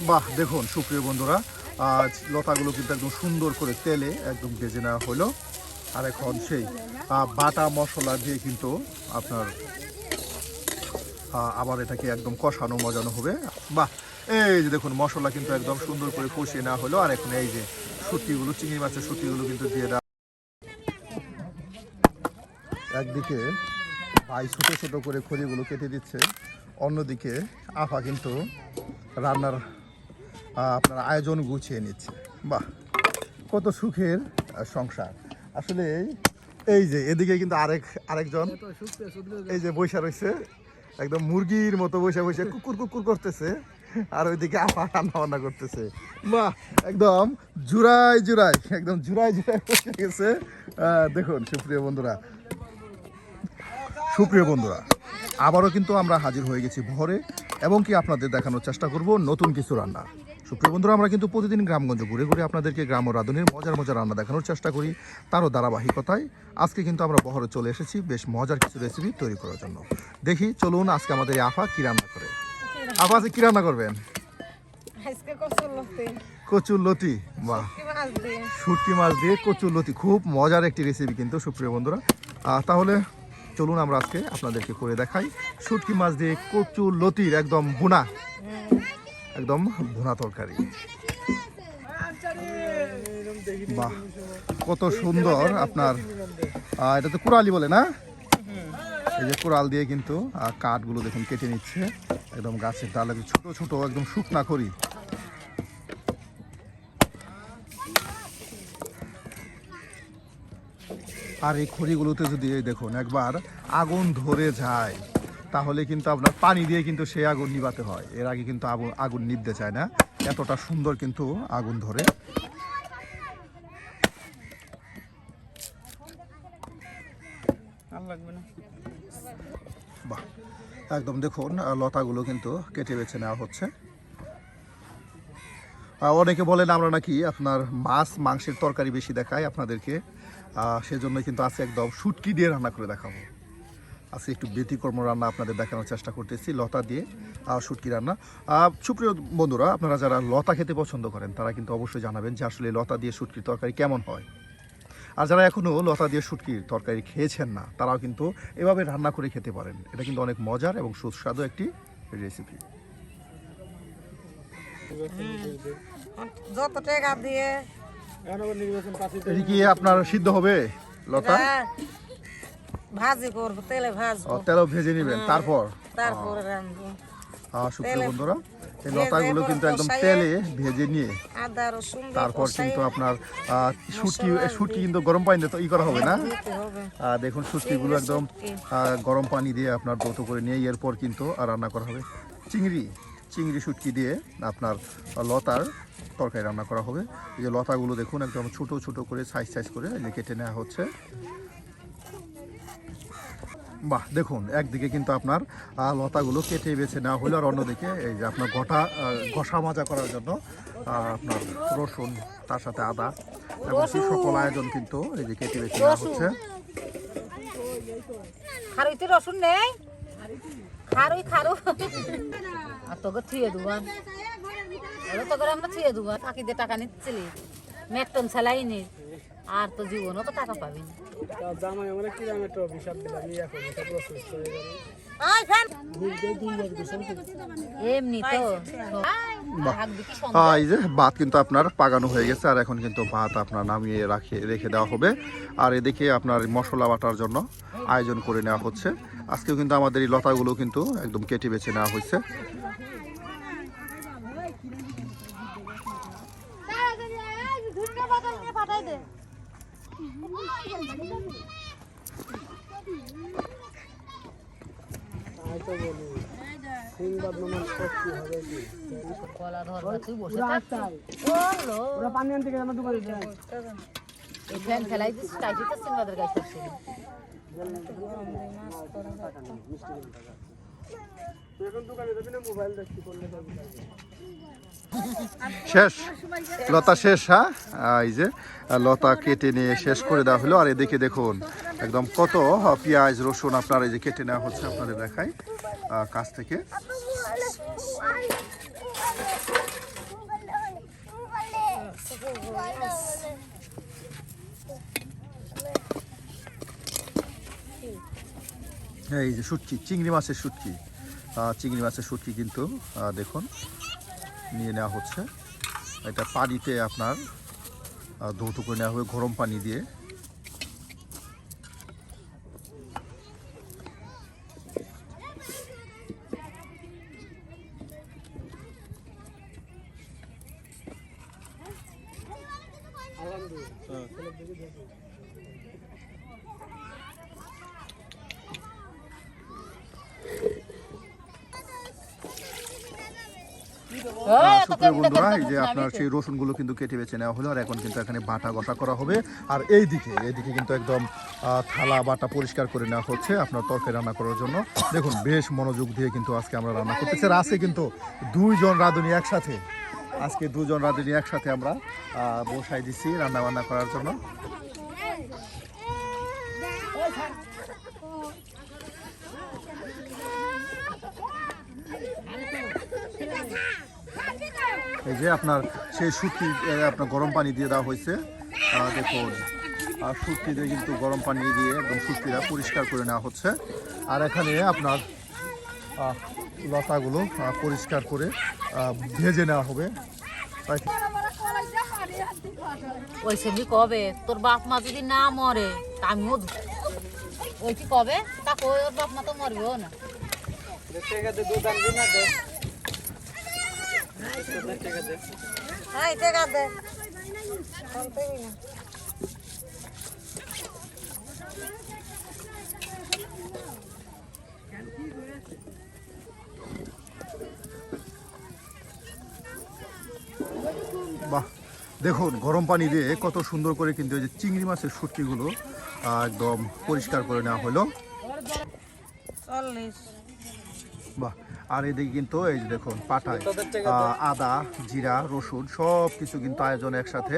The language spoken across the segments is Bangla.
বাহ দেখুন সুপ্রিয় বন্ধুরা, আজ লতাগুলো কিন্তু একদম সুন্দর করে তেলে একদম ভেজে নেওয়া হলো। আর এখন সেই বাটা মশলা দিয়ে কিন্তু আপনার আবার এটাকে একদম কষানো মজানো হবে। বাহ, এই যে দেখুন মশলা কিন্তু একদম সুন্দর করে কষিয়ে নেওয়া হলো। আর এখন এই যে শুটকিগুলো, চিংড়ি মাছের শুটকিগুলো কিন্তু দিয়ে দেওয়া। একদিকে ভাই ছোট ছোট করে খড়িগুলো কেটে দিচ্ছে, অন্যদিকে আফা কিন্তু রান্নার আপনার আয়োজন গুছিয়ে নিচ্ছে। বাহ, কত সুখের সংসার আসলে। এই যে এদিকে কিন্তু আরেকজন এই যে বৈশা রয়েছে, একদম মুরগির মতো বৈশা বৈশা কুকুর কুকুর করতেছে, আর ওইদিকে আপা রান্না বান্না করতেছে। বাহ, একদম জুড়াই জুড়াই একদম জুড়াই জুড়াই বসে গেছে। দেখুন সুপ্রিয় বন্ধুরা আবারও কিন্তু আমরা হাজির হয়ে গেছি ভোরে, এবং কি আপনাদের দেখানোর চেষ্টা করব নতুন কিছু রান্না। সুপ্রিয় বন্ধুরা, আমরা কিন্তু প্রতিদিন গ্রামগঞ্জ ঘুরে ঘুরে আপনাদেরকে গ্রাম ও রাঁধুনির মজার মজার রান্না দেখানোর চেষ্টা করি। তারও ধারাবাহিকতায় আজকে কিন্তু আমরা বহরে চলে এসেছি বেশ মজার কিছু রেসিপি তৈরি করার জন্য। দেখি চলুন আজকে আমাদের এই আফা কি রান্না করে। আফা আজকে কি রান্না করবেন? কচুর লতি। বাহ, শুটকি মাছ দিয়ে কচুর লতি, খুব মজার একটি রেসিপি কিন্তু সুপ্রিয় বন্ধুরা। তাহলে চলুন আমরা আজকে আপনাদেরকে করে দেখাই শুটকি মাছ দিয়ে কচুর লতির একদম ভুনা, একদম ভুনা তরকারি। বাহ, কত সুন্দর আপনার এটা তো কুড়ালি বলে না? এই যে কুড়াল দিয়ে কিন্তু কাঠগুলো দেখুন কেটে নিচ্ছে, একদম গাছের ডালে ছোট ছোট একদম শুকনা খড়ি। আর এই খড়িগুলোতে যদি দেখুন একবার আগুন ধরে যায়, তাহলে কিন্তু আপনার পানি দিয়ে কিন্তু সেই আগুন নিভাতে হয়। এর আগে কিন্তু আগুন নিভতে চায় না, এতটা সুন্দর কিন্তু আগুন ধরে। বাহ, একদম দেখুন লতাগুলো কিন্তু কেটে বেছে নেওয়া হচ্ছে। অনেকে বলেন আমরা নাকি আপনার মাছ মাংসের তরকারি বেশি দেখাই আপনাদেরকে, সেজন্য কিন্তু আজকে একদম শুটকি দিয়ে রান্না করে দেখাবো। আজকে একটু ব্যতিক্রম রান্না আপনাদের দেখানোর চেষ্টা করতেছি, লতা দিয়ে শুটকি রান্না। সুপ্রিয় বন্ধুরা, আপনারা যারা লতা খেতে পছন্দ করেন তারা কিন্তু অবশ্যই জানাবেন যে আসলে লতা দিয়ে শুটকির তরকারি কেমন হয়। আর যারা এখনও লতা দিয়ে শুটকির তরকারি খেয়েছেন না, তারাও কিন্তু এভাবে রান্না করে খেতে পারেন। এটা কিন্তু অনেক মজার এবং সুস্বাদু একটি রেসিপি। যত টাকা দিয়ে এটা কি আপনার সিদ্ধ হবে লতা? ভাজি করব, তেলে ভাজবো। তেলও ভেজে নেবেন, তারপর রান্ধবো। সুপ্রিয় বন্ধুরা, এই লতাগুলো কিন্তু একদম তেলে ভেজে নিয়ে আদা রসুন তারপর কিন্তু আপনার শুটকি কিন্তু গরম পানি দিয়ে করা হবে না? দেখুন শুটকিগুলো একদম গরম পানি দিয়ে আপনার দ্রুত করে নিয়ে এরপর কিন্তু রান্না করা হবে। চিংড়ি শুটকি দিয়ে আপনার লতার তরকারি রান্না করা হবে। এই যে লতাগুলো দেখুন একদম ছোট ছোট করে সাইজ করে কেটে নেওয়া হচ্ছে। বাহ, দেখুন একদিকে কিন্তু আপনার লতাগুলো কেটে বেছে নেওয়া হলো, আর অন্যদিকে এই যে আপনার ঘষা মাজা করার জন্য আপনার রসুন, তার সাথে আদা এবং সকল আয়োজন কিন্তু এই যে কেটে বেছে নেওয়া হচ্ছে। রসুন নেই, খারু আর তোকে থুয়ে দুবান, তোকে আমরা থুয়ে দুবান। কাকি দিয়ে টাকা নিচ্ছিলি, মেট্টন সেলাইনি, আর তো জীবনও তো টাকা পাবি না। এমনি তো এই যে ভাত কিন্তু আপনার পাকানো হয়ে গেছে, আর এখন কিন্তু ভাত আপনার নামিয়ে রেখে দেওয়া হবে। আর এদিকে আপনার মশলা বাটার জন্য আয়োজন করে নেওয়া হচ্ছে। আজকেও কিন্তু আমাদের এই লতাগুলো কিন্তু একদম কেটে বেছে নেওয়া হয়েছে। শেষ লতা শেষ। হ্যাঁ, এই যে লতা কেটে নিয়ে শেষ করে দেওয়া হলো। আর এদিকে দেখুন একদম কত পেঁয়াজ রসুন আপনার এই যে কেটে নেওয়া হচ্ছে, আপনাদের দেখাই কাছ থেকে। এই যে শুটকি, চিংড়ি মাছের শুটকি, চিংড়ি মাছের শুটকি কিন্তু দেখুন নিয়ে নেওয়া হচ্ছে। এটা পানিতে আপনার ধৌত করে নেওয়া হবে গরম পানি দিয়ে। সুপ্রিয় বন্ধুরা, এই যে আপনার সেই রসুনগুলো কিন্তু কেটে বেছে নেওয়া হলো, আর এখন কিন্তু এখানে বাটা ঘষা করা হবে। আর এইদিকে কিন্তু একদম থালা বাটা পরিষ্কার করে নেওয়া হচ্ছে আপনার তরকারি রান্না করার জন্য। দেখুন বেশ মনোযোগ দিয়ে কিন্তু আজকে আমরা রান্না করতেছি। আর আজকে কিন্তু দুইজন রাঁধুনি একসাথে, আজকে দুজন রাঁধুনি একসাথে আমরা বসাই দিচ্ছি রান্না বান্না করার জন্য। এই যে আপনার সেই শুটকি আপনার গরম পানি দিয়ে দেওয়া হয়েছে। দেখুন আর শুটকি দিয়ে কিন্তু গরম পানি দিয়ে একদম শুটকিটা পরিষ্কার করে নেওয়া হচ্ছে। আর এখানে আপনার লতাগুলো পরিষ্কার করে ভেজে নেওয়া হবে। ওই সেমনি কবে তোর বাপ মা যদি না মরে আমিও ওই কি কবে তা কই ওর বাপ মা তো মরবেও না। বাহ, দেখুন গরম পানি দিয়ে কত সুন্দর করে কিন্তু এই যে চিংড়ি মাছের শুটকিগুলো একদম পরিষ্কার করে নেওয়া হলো। বাহ, আর এদিকে কিন্তু এই যে দেখুন পাটায় আদা জিরা রসুন সব কিছু কিন্তু আয়োজন একসাথে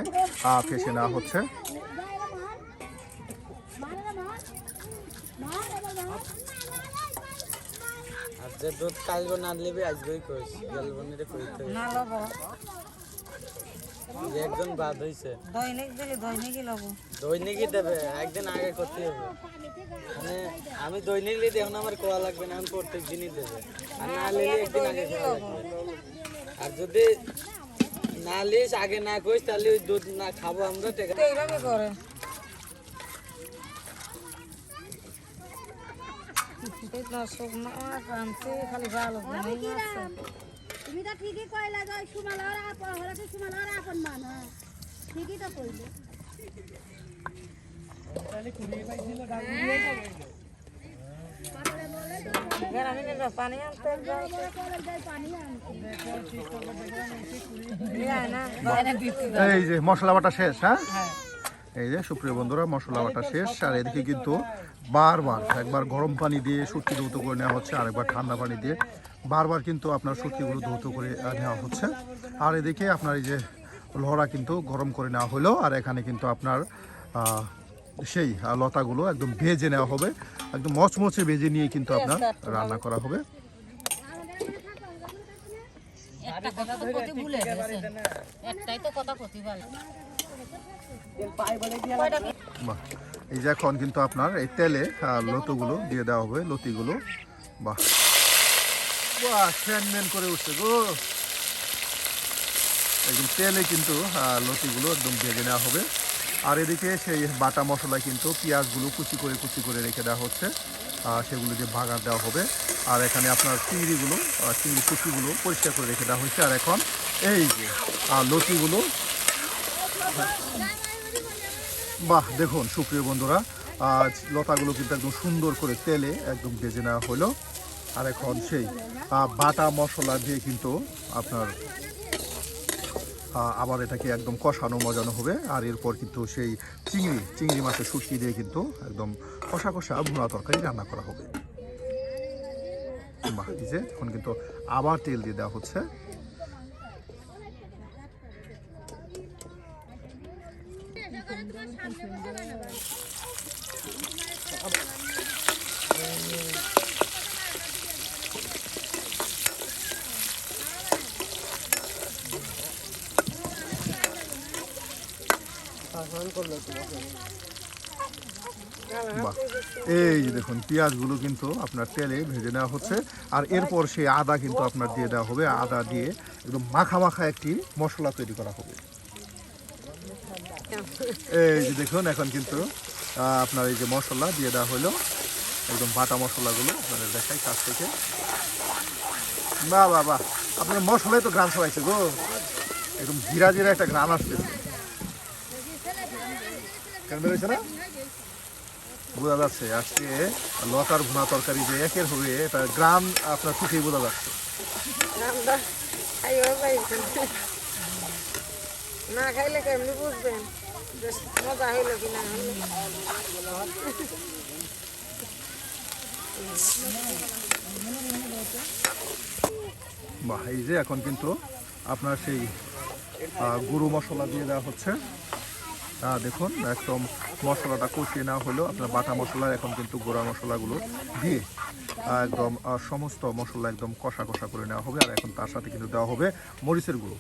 ফেসে নেওয়া হচ্ছে। যে দুধ কালগো না লিবি আজকেই কইস গেলবনিরে কইতে না লব একজন বাদ হইছে দৈনিক দিলে দৈনিকই লব দৈনিকই দেবে একদিন আগে করতে হবে। মানে আমি দৈনিক লিয়ে দেখুন আমার কোয়া লাগবে না, আমি প্রত্যেক দিনই দেবে। আর না লিলে একদিন আগে কোয়া লাগবে। আর যদি না লিস আগে না কইস তাহলে ওই দুধ না খাবো আমরা। এইভাবে করে তুমি তো ঠিকই কইলা যে সুমালার আপন হলে কি সুমালার আপন মান হ্যাঁ ঠিকই তো কইলে তাহলে কুড়িয়ে পাইছিল ডাগুড়িয়ে যাবে গ্রামে নে পানি আনতে যাই পানি আনতে এই যে মশলা বাটা শেষ। হ্যাঁ, এই যে সুপ্রিয় বন্ধুরা মশলা বাটা শেষ। আর এদিকে কিন্তু বারবার একবার গরম পানি দিয়ে শুটকি ধৌত করে নেওয়া হচ্ছে, আরেকবার ঠান্ডা পানি দিয়ে বারবার কিন্তু আপনার শুটকিগুলো ধৌত করে নেওয়া হচ্ছে। আর এদিকে আপনার এই যে লড়া কিন্তু গরম করে নেওয়া হলো। আর এখানে কিন্তু আপনার সেই লতাগুলো একদম ভেজে নেওয়া হবে, একদম মচমচে ভেজে নিয়ে কিন্তু আপনার রান্না করা হবে। একটাই তো কথা কতি ভালো। এই যে এখন কিন্তু আপনার এই তেলে লতিগুলো দিয়ে দেওয়া হবে, লতিগুলো বাহ বাহ ফ্যান করে উঠছে গো। একদম তেলে কিন্তু লতিগুলো একদম ভেজে নেওয়া হবে। আর এদিকে সেই বাটা মশলা কিন্তু পেঁয়াজগুলো কুচি করে রেখে দেওয়া হচ্ছে, সেগুলো দিয়ে বাগার দেওয়া হবে। আর এখানে আপনার চিংড়ি শুটকিগুলো পরিষ্কার করে রেখে দেওয়া হয়েছে। আর এখন এই যে লতিগুলো বাহ দেখুন সুপ্রিয় বন্ধুরা লতাগুলো কিন্তু একদম সুন্দর করে তেলে একদম ভেজে নেওয়া হলো। আর এখন সেই বাটা মশলা দিয়ে কিন্তু আপনার আবার এটাকে একদম কষানো মজানো হবে। আর এরপর কিন্তু সেই চিংড়ি মাছের শুটকি দিয়ে কিন্তু একদম কষা ভুনা তরকারি রান্না করা হবে। বাহ, এই যে এখন কিন্তু আবার তেল দিয়ে দেওয়া হচ্ছে। বাহ, এই যে দেখুন পেঁয়াজগুলো কিন্তু আপনার তেলে ভেজে নেওয়া হচ্ছে। আর এরপর সেই আদা কিন্তু আপনার দিয়ে দেওয়া হবে। আদা দিয়ে একদম মাখা মাখা একটি মশলা তৈরি করা হবে। এই যে দেখুন এখন কিন্তু আপনার এই যে মশলা দিয়ে দেওয়া হলো, একদম বাটা মশলাগুলো আপনাদের দেখাই কাছ থেকে। বাহ বাহ বাহ, আপনার মশলায় তো গ্রাম সবাইছে গো, একদম জিরা জিরা একটা গ্রাম আসতেছে। কেন বেরোচ্ছে না বোঝা যাচ্ছে আজকে লতার ভুনা তরকারি যে একের হবে এটা গ্রাম আপনার ঠিকই বোঝা যাচ্ছে। না খাইলে কেমনি বুঝবেন যে মজা হইলো কি না হইলো। বাহ, এই যে এখন কিন্তু আপনার সেই গুঁড়ো মশলা দিয়ে দেওয়া হচ্ছে। দেখুন একদম মশলাটা কষিয়ে নেওয়া হলো আপনার বাটা মশলা। এখন কিন্তু গুঁড়া মশলাগুলো দিয়ে একদম সমস্ত মশলা একদম কষা কষা করে নেওয়া হবে। আর এখন তার সাথে কিন্তু দেওয়া হবে মরিচের গুঁড়ো।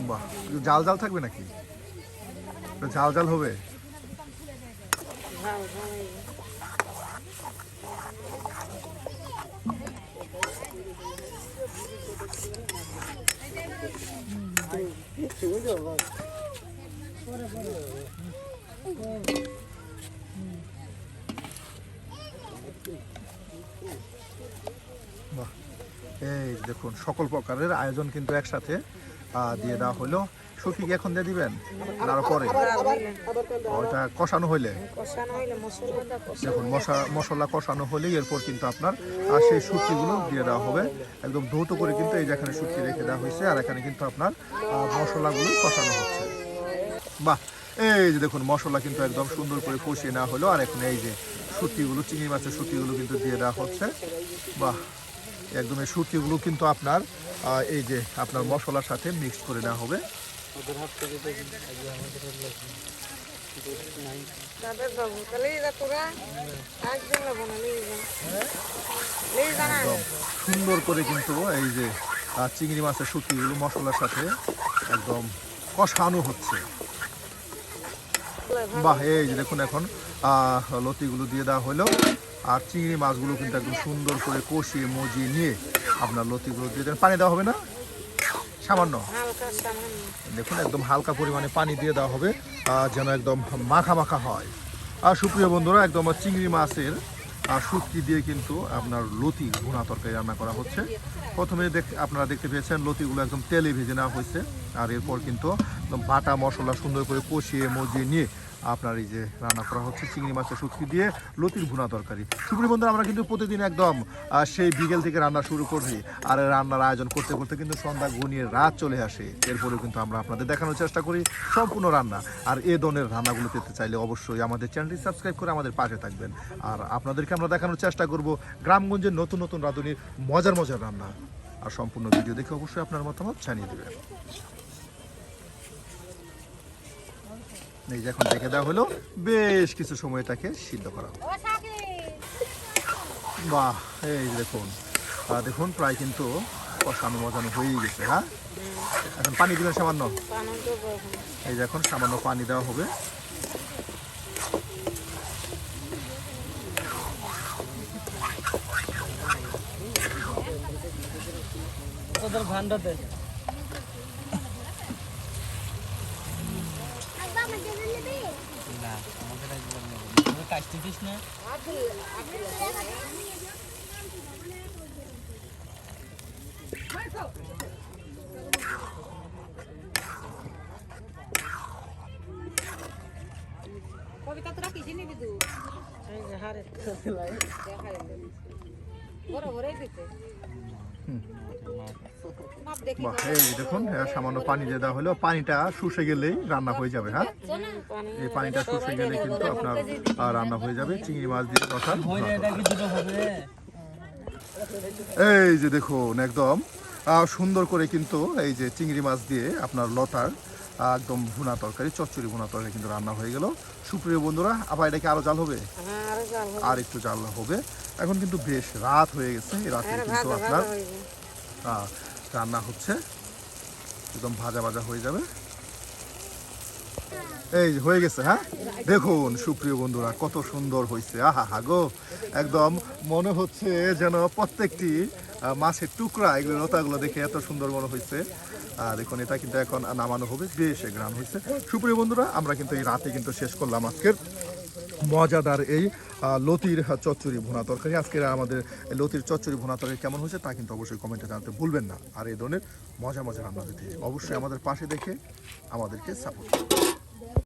বাহ, জাল জাল থাকবে নাকি? জাল জাল হবে। বাহ, এই দেখুন সকল প্রকারের আয়োজন কিন্তু একসাথে দিয়ে দেওয়া হলো। শুকি কি এখন দিয়ে দিবেন না আরো পরে? ওইটা কষানো হইলে দেখুন মশলা কষানো হলেই এরপর কিন্তু আপনার সেই শুটকিগুলো দিয়ে দেওয়া হবে। একদম ধৌত করে কিন্তু এই যে এখানে শুটকি রেখে দেওয়া হয়েছে আর এখানে কিন্তু আপনার মশলাগুলো কষানো হচ্ছে। বাহ, এই যে দেখুন মশলা কিন্তু একদম সুন্দর করে কষিয়ে নেওয়া হলো। আর এখন এই যে শুটকিগুলো, চিংড়ি মাছের শুটকিগুলো কিন্তু দিয়ে দেওয়া হচ্ছে। বাহ, একদম এই শুটকিগুলো কিন্তু আপনার এই যে আপনার মশলার সাথে মিক্স করে নেওয়া হবে। একদম সুন্দর করে কিন্তু এই যে চিংড়ি মাছের শুটকিগুলো মশলার সাথে একদম কষানো হচ্ছে। বাহ, এই যে দেখুন এখন লতিগুলো দিয়ে দেওয়া হলো। আর চিংড়ি মাছগুলো কিন্তু একদম সুন্দর করে কষিয়ে মজিয়ে নিয়ে আপনার লতিগুলো দিয়ে দেন। পানি দেওয়া হবে না সামান্য, দেখুন একদম হালকা পরিমাণে পানি দিয়ে দেওয়া হবে যেন একদম মাখা মাখা হয়। আর সুপ্রিয় বন্ধুরা, একদম চিংড়ি মাছের শুটকি দিয়ে কিন্তু আপনার লতি ভুনা তরকারি রান্না করা হচ্ছে। প্রথমে আপনারা দেখতে পেয়েছেন লতিগুলো একদম তেলে ভেজে নেওয়া হয়েছে। আর এরপর কিন্তু একদম বাটা মশলা সুন্দর করে কষিয়ে মজিয়ে নিয়ে আপনার এই যে রান্না করা হচ্ছে চিংড়ি মাছের শুটকি দিয়ে লতির ভুনা তরকারি। সুপ্রিয় বন্ধুরা, আমরা কিন্তু প্রতিদিন একদম সেই বিকেল থেকে রান্না শুরু করি। আর রান্নার আয়োজন করতে করতে কিন্তু সন্ধ্যা ঘনিয়ে রাত চলে আসে। এরপরেও কিন্তু আমরা আপনাদের দেখানোর চেষ্টা করি সম্পূর্ণ রান্না। আর এ ধরনের রান্নাগুলো পেতে চাইলে অবশ্যই আমাদের চ্যানেলটি সাবস্ক্রাইব করে আমাদের পাশে থাকবেন। আর আপনাদেরকে আমরা দেখানোর চেষ্টা করব গ্রামগঞ্জের নতুন নতুন রাঁধুনির মজার মজার রান্না। আর সম্পূর্ণ ভিডিও দেখে অবশ্যই আপনার মতামত জানিয়ে দেবেন। এই যে এখন রেখে দেওয়া হলো, বেশ কিছু সময় তাকে সিদ্ধ করা হবে। বাহ, এই দেখুন দেখুন প্রায় কিন্তু কষানো মজানো হয়েই গেছে। হ্যাঁ, এখন পানি দিবেন সামান্য। এই যে এখন সামান্য পানি দেওয়া হবে। ভান্ডাতে না আমাদের কাটতে দিস না। কবিতা তোরা কিসে নিবি তুই? বড় বড় দিতে বাহ, এই দেখুন সামান্য পানি দিয়ে দেওয়া হলো। পানিটা শুষে গেলেই রান্না হয়ে যাবে। হ্যাঁ, এই পানিটা শুষে গেলে কিন্তু আপনার রান্না হয়ে যাবে চিংড়ি মাছ দিয়ে কষান। এই যে দেখুন একদম সুন্দর করে কিন্তু এই যে চিংড়ি মাছ দিয়ে আপনার লতার একদম ভুনা তরকারি, চচ্চড়ি ভুনা তরকারি কিন্তু রান্না হয়ে গেল। সুপ্রিয় বন্ধুরা, আবার এটাকে আরো জাল হবে, আর একটু জাল হবে। এখন কিন্তু বেশ রাত হয়ে গেছে। এই রাতে কিন্তু আপনার রান্না হচ্ছে, একদম ভাজা ভাজা হয়ে যাবে। এই যে হয়ে গেছে। হ্যাঁ, দেখুন সুপ্রিয় বন্ধুরা কত সুন্দর হয়েছে। আহা হা গো, একদম মনে হচ্ছে যেন প্রত্যেকটি মাছের টুকরা, এগুলো লতাগুলো দেখে এত সুন্দর মনে হয়েছে। দেখুন এটা কিন্তু এখন নামানো হবে, বেশ গ্রাম হয়েছে। সুপ্রিয় বন্ধুরা, আমরা কিন্তু এই রাতে কিন্তু শেষ করলাম আজকের মজাদার এই লতির চচ্চড়ি ভুনা তরকারি। আজকের আমাদের লতির চচ্চড়ি ভুনা তরকারি কেমন হয়েছে তা কিন্তু অবশ্যই কমেন্টে জানাতে ভুলবেন না। আর এই ধরনের মজা মজা রান্না দিতে অবশ্যই আমাদের পাশে দেখে আমাদেরকে সাপোর্ট করুন।